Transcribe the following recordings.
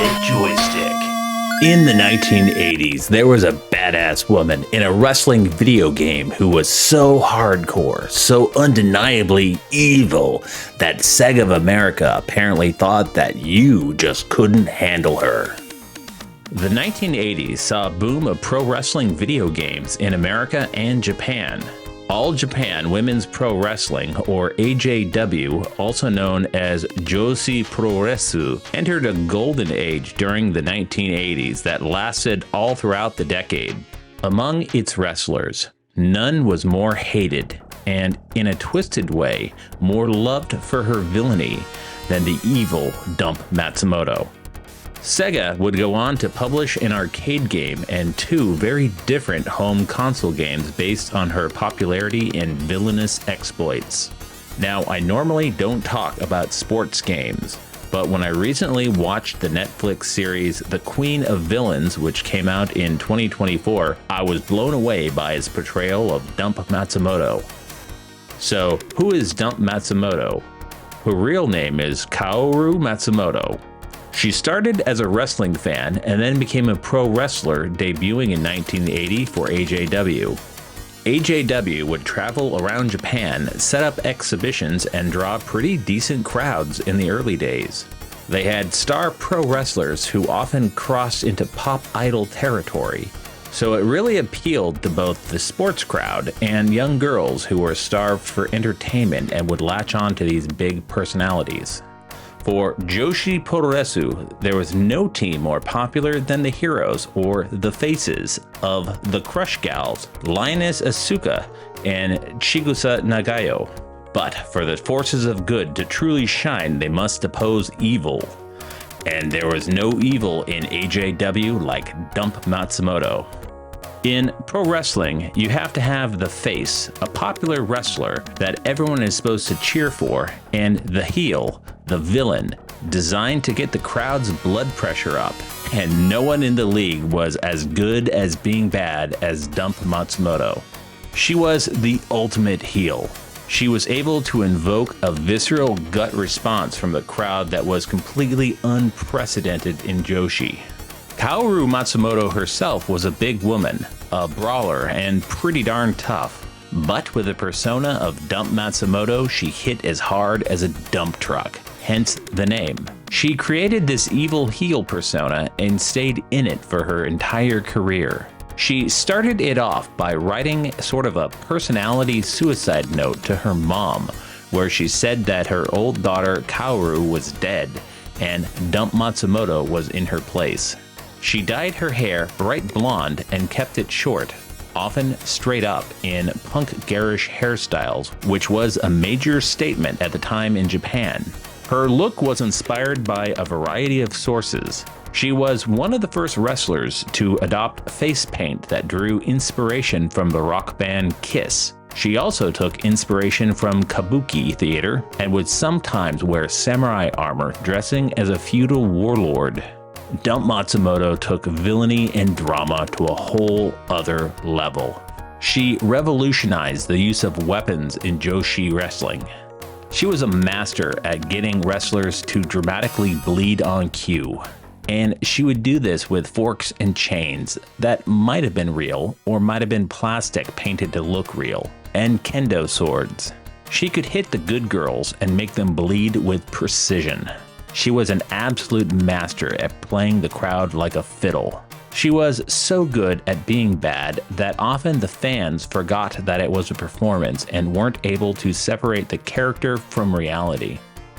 the joystick. In the 1980s, there was a badass woman in a wrestling video game who was so hardcore, so undeniably evil, that SEGA of America apparently thought that you just couldn't handle her. The 1980s saw a boom of pro wrestling video games in America and Japan. All Japan Women's Pro Wrestling, or AJW, also known as Joshi Puroresu, entered a golden age during the 1980s that lasted all throughout the decade. Among its wrestlers, none was more hated, and in a twisted way, more loved for her villainy than the evil Dump Matsumoto. SEGA would go on to publish an arcade game and two very different home console games based on her popularity and villainous exploits. Now, I normally don't talk about sports games, but when I recently watched the Netflix series The Queen of Villains, which came out in 2024, I was blown away by its portrayal of Dump Matsumoto. So, who is Dump Matsumoto? Her real name is Kaoru Matsumoto. She started as a wrestling fan and then became a pro wrestler, debuting in 1980 for AJW. AJW would travel around Japan, set up exhibitions, and draw pretty decent crowds in the early days. They had star pro wrestlers who often crossed into pop idol territory, so it really appealed to both the sports crowd and young girls who were starved for entertainment and would latch on to these big personalities. For Joshi Puroresu, there was no team more popular than the heroes, or the faces, of the Crush Gals, Lioness Asuka and Chigusa Nagayo. But for the forces of good to truly shine, they must oppose evil. And there was no evil in AJW like Dump Matsumoto. In pro wrestling, you have to have the face, a popular wrestler that everyone is supposed to cheer for, and the heel, the villain, designed to get the crowd's blood pressure up. And no one in the league was as good as being bad as Dump Matsumoto. She was the ultimate heel. She was able to invoke a visceral gut response from the crowd that was completely unprecedented in Joshi. Kaoru Matsumoto herself was a big woman, a brawler, and pretty darn tough. But with the persona of Dump Matsumoto, she hit as hard as a dump truck, hence the name. She created this evil heel persona and stayed in it for her entire career. She started it off by writing sort of a personality suicide note to her mom, where she said that her old daughter Kaoru was dead and Dump Matsumoto was in her place. She dyed her hair bright blonde and kept it short, often straight up in punk garish hairstyles, which was a major statement at the time in Japan. Her look was inspired by a variety of sources. She was one of the first wrestlers to adopt face paint that drew inspiration from the rock band Kiss. She also took inspiration from kabuki theater and would sometimes wear samurai armor, dressing as a feudal warlord. Dump Matsumoto took villainy and drama to a whole other level. She revolutionized the use of weapons in Joshi wrestling. She was a master at getting wrestlers to dramatically bleed on cue. And she would do this with forks and chains that might have been real or might have been plastic painted to look real, and kendo swords. She could hit the good girls and make them bleed with precision. She was an absolute master at playing the crowd like a fiddle. She was so good at being bad that often the fans forgot that it was a performance and weren't able to separate the character from reality.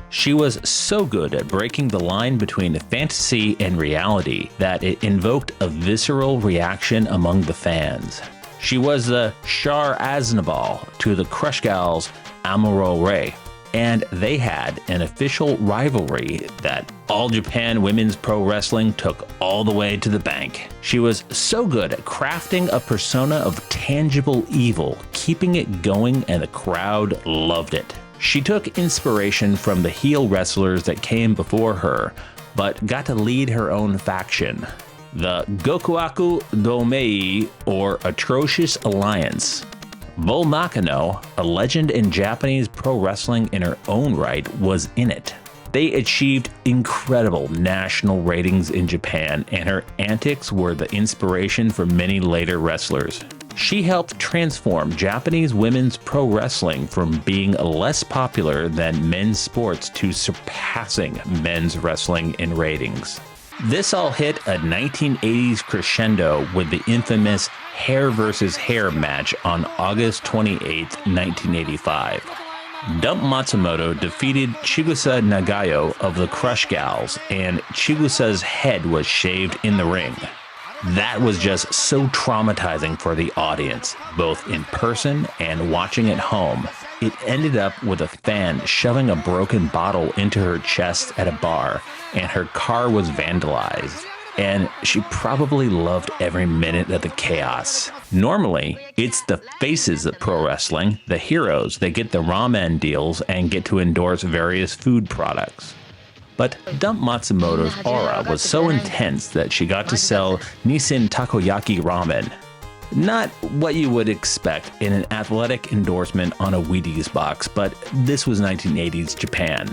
She was so good at breaking the line between fantasy and reality that it invoked a visceral reaction among the fans. She was the Shar Aznavour to the Crush Gals' Amuro Ray, and they had an official rivalry that All Japan Women's Pro Wrestling took all the way to the bank. She was so good at crafting a persona of tangible evil, keeping it going, and the crowd loved it. She took inspiration from the heel wrestlers that came before her, but got to lead her own faction, the Gokuaku Domei, or Atrocious Alliance. Bull Nakano, a legend in Japanese pro wrestling in her own right, was in it. They achieved incredible national ratings in Japan, and her antics were the inspiration for many later wrestlers. She helped transform Japanese women's pro wrestling from being less popular than men's sports to surpassing men's wrestling in ratings. This all hit a 1980s crescendo with the infamous hair versus hair match on August 28, 1985. Dump Matsumoto defeated Chigusa Nagayo of the Crush Gals, and Chigusa's head was shaved in the ring. That was just so traumatizing for the audience, both in person and watching at home. It ended up with a fan shoving a broken bottle into her chest at a bar, and her car was vandalized. And she probably loved every minute of the chaos. Normally, it's the faces of pro wrestling, the heroes, that get the ramen deals and get to endorse various food products. But Dump Matsumoto's aura was so intense that she got to sell Nissin Takoyaki Ramen. Not what you would expect in an athletic endorsement on a Wheaties box, but this was 1980s Japan.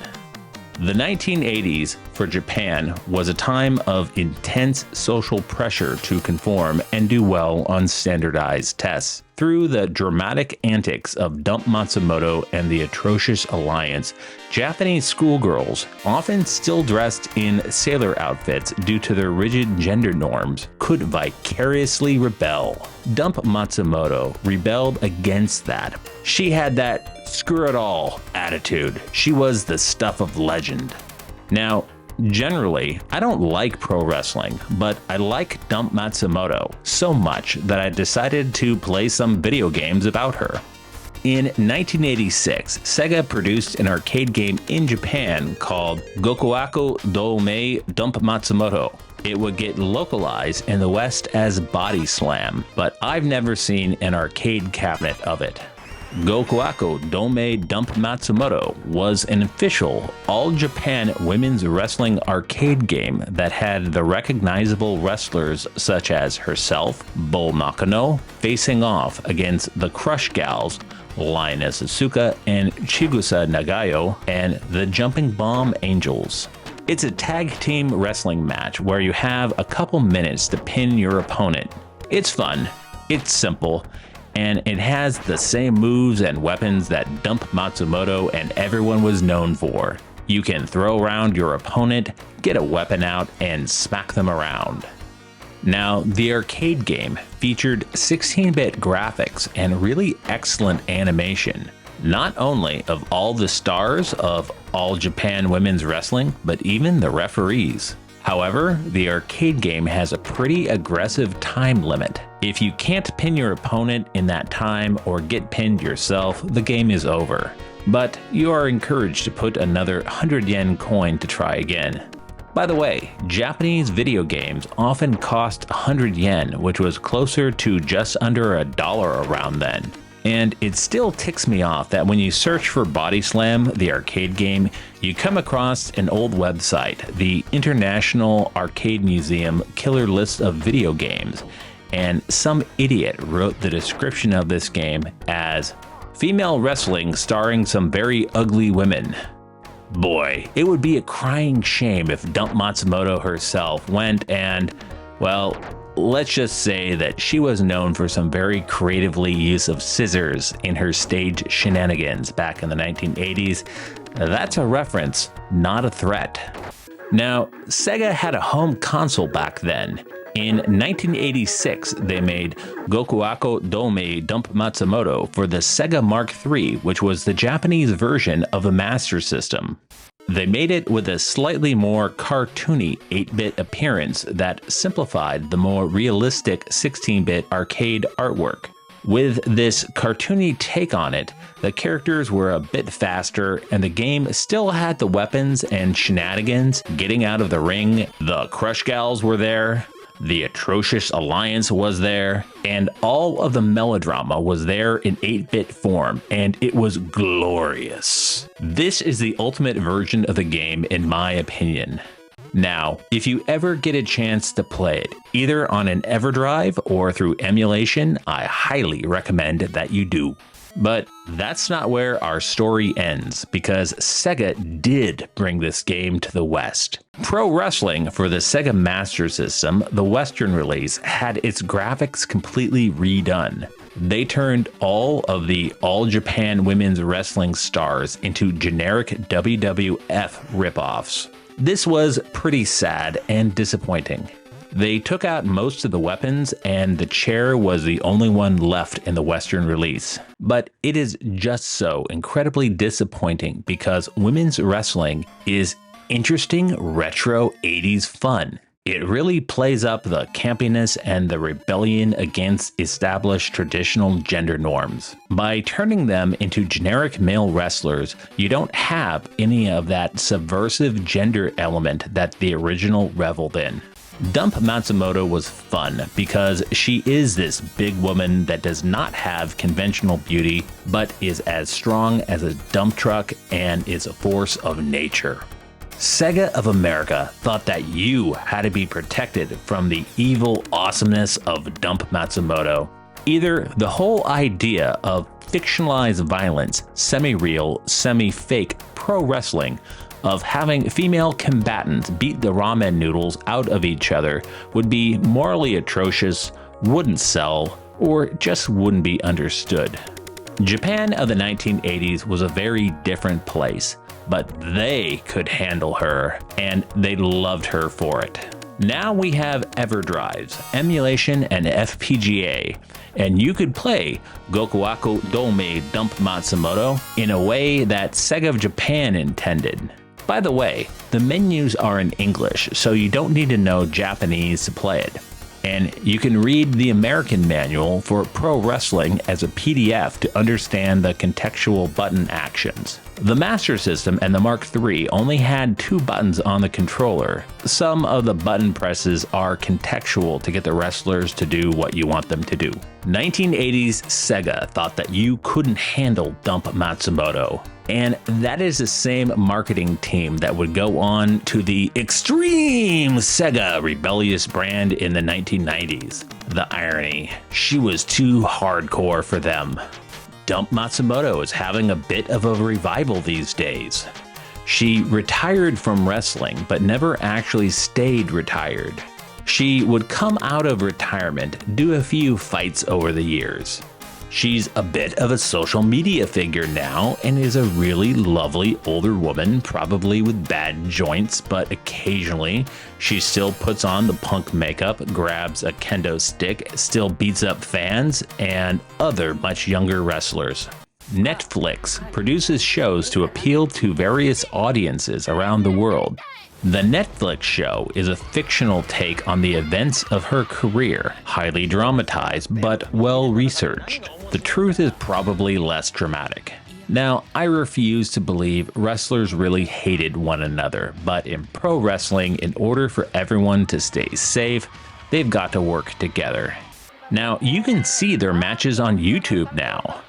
The 1980s for Japan was a time of intense social pressure to conform and do well on standardized tests. Through the dramatic antics of Dump Matsumoto and the Atrocious Alliance, Japanese schoolgirls, often still dressed in sailor outfits due to their rigid gender norms, could vicariously rebel. Dump Matsumoto rebelled against that. She had that screw it all attitude. She was the stuff of legend. Now, generally, I don't like pro wrestling, but I like Dump Matsumoto so much that I decided to play some video games about her. In 1986, Sega produced an arcade game in Japan called Gokuaku Domei Dump Matsumoto. It would get localized in the West as Body Slam, but I've never seen an arcade cabinet of it. Gokuaku Domei Dump Matsumoto was an official all-Japan women's wrestling arcade game that had the recognizable wrestlers such as herself, Bull Nakano, facing off against the Crush Gals, Lioness Asuka and Chigusa Nagayo, and the Jumping Bomb Angels. It's a tag team wrestling match where you have a couple minutes to pin your opponent. It's fun, it's simple, and it has the same moves and weapons that Dump Matsumoto and everyone was known for. You can throw around your opponent, get a weapon out, and smack them around. Now, the arcade game featured 16-bit graphics and really excellent animation, not only of all the stars of All Japan Women's Wrestling, but even the referees. However, the arcade game has a pretty aggressive time limit. If you can't pin your opponent in that time or get pinned yourself, the game is over. But you are encouraged to put another 100 yen coin to try again. By the way, Japanese video games often cost 100 yen, which was closer to just under $1 around then. And it still ticks me off that when you search for Body Slam, the arcade game, you come across an old website, the International Arcade Museum Killer List of Video Games, and some idiot wrote the description of this game as female wrestling starring some very ugly women. Boy, it would be a crying shame if Dump Matsumoto herself went and, well, let's just say that she was known for some very creatively use of scissors in her stage shenanigans back in the 1980s. That's a reference, not a threat. Now, Sega had a home console back then. In 1986, they made Gokuaku Domei Dump Matsumoto for the Sega Mark III, which was the Japanese version of the Master System. They made it with a slightly more cartoony 8-bit appearance that simplified the more realistic 16-bit arcade artwork. With this cartoony take on it, the characters were a bit faster and the game still had the weapons and shenanigans getting out of the ring. The Crush Gals were there, the Atrocious Alliance was there, and all of the melodrama was there in 8-bit form, and it was glorious. This is the ultimate version of the game in my opinion. Now, if you ever get a chance to play it, either on an EverDrive or through emulation, I highly recommend that you do. But that's not where our story ends, because Sega did bring this game to the West. Pro Wrestling for the Sega Master System, the Western release, had its graphics completely redone. They turned all of the All Japan Women's Wrestling stars into generic WWF ripoffs. This was pretty sad and disappointing. They took out most of the weapons, and the chair was the only one left in the Western release. But it is just so incredibly disappointing because women's wrestling is interesting retro 80s fun. It really plays up the campiness and the rebellion against established traditional gender norms. By turning them into generic male wrestlers, you don't have any of that subversive gender element that the original reveled in. Dump Matsumoto was fun because she is this big woman that does not have conventional beauty, but is as strong as a dump truck and is a force of nature. SEGA of America thought that you had to be protected from the evil awesomeness of Dump Matsumoto. Either the whole idea of fictionalized violence, semi-real, semi-fake pro wrestling, of having female combatants beat the ramen noodles out of each other would be morally atrocious, wouldn't sell, or just wouldn't be understood. Japan of the 1980s was a very different place, but they could handle her, and they loved her for it. Now we have EverDrives, emulation, and FPGA, and you could play Gokuaku Domei Dump Matsumoto in a way that Sega of Japan intended. By the way, the menus are in English, so you don't need to know Japanese to play it. And you can read the American manual for pro wrestling as a PDF to understand the contextual button actions. The Master System and the Mark III only had 2 buttons on the controller. Some of the button presses are contextual to get the wrestlers to do what you want them to do. 1980s Sega thought that you couldn't handle Dump Matsumoto. And that is the same marketing team that would go on to the extreme Sega rebellious brand in the 1990s. The irony, she was too hardcore for them. Dump Matsumoto is having a bit of a revival these days. She retired from wrestling, but never actually stayed retired. She would come out of retirement, do a few fights over the years. She's a bit of a social media figure now and is a really lovely older woman, probably with bad joints, but occasionally she still puts on the punk makeup, grabs a kendo stick, still beats up fans and other much younger wrestlers. Netflix produces shows to appeal to various audiences around the world. The Netflix show is a fictional take on the events of her career, highly dramatized but well researched. The truth is probably less dramatic. Now, I refuse to believe wrestlers really hated one another, but in pro wrestling, in order for everyone to stay safe, they've got to work together. Now, you can see their matches on YouTube now.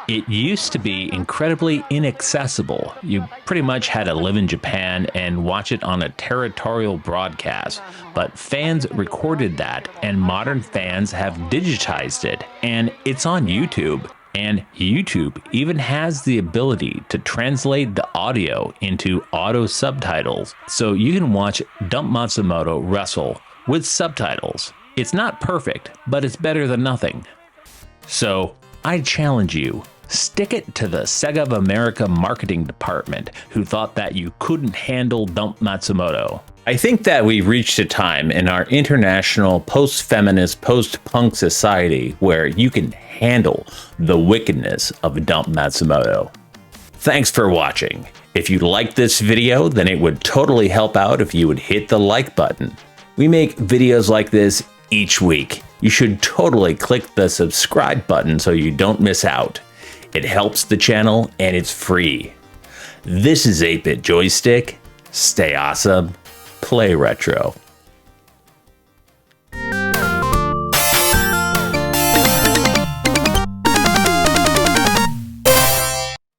It used to be incredibly inaccessible. You pretty much had to live in Japan and watch it on a territorial broadcast, but fans recorded that and modern fans have digitized it, and it's on YouTube. And YouTube even has the ability to translate the audio into auto subtitles, so you can watch Dump Matsumoto wrestle with subtitles. It's not perfect, but it's better than nothing. So, I challenge you. Stick it to the Sega of America marketing department who thought that you couldn't handle Dump Matsumoto. I think that we've reached a time in our international post-feminist, post-punk society where you can handle the wickedness of Dump Matsumoto. Thanks for watching. If you liked this video, then it would totally help out if you would hit the like button. We make videos like this each week. You should totally click the subscribe button so you don't miss out. It helps the channel and it's free. This is 8-Bit Joystick. Stay awesome. Play retro.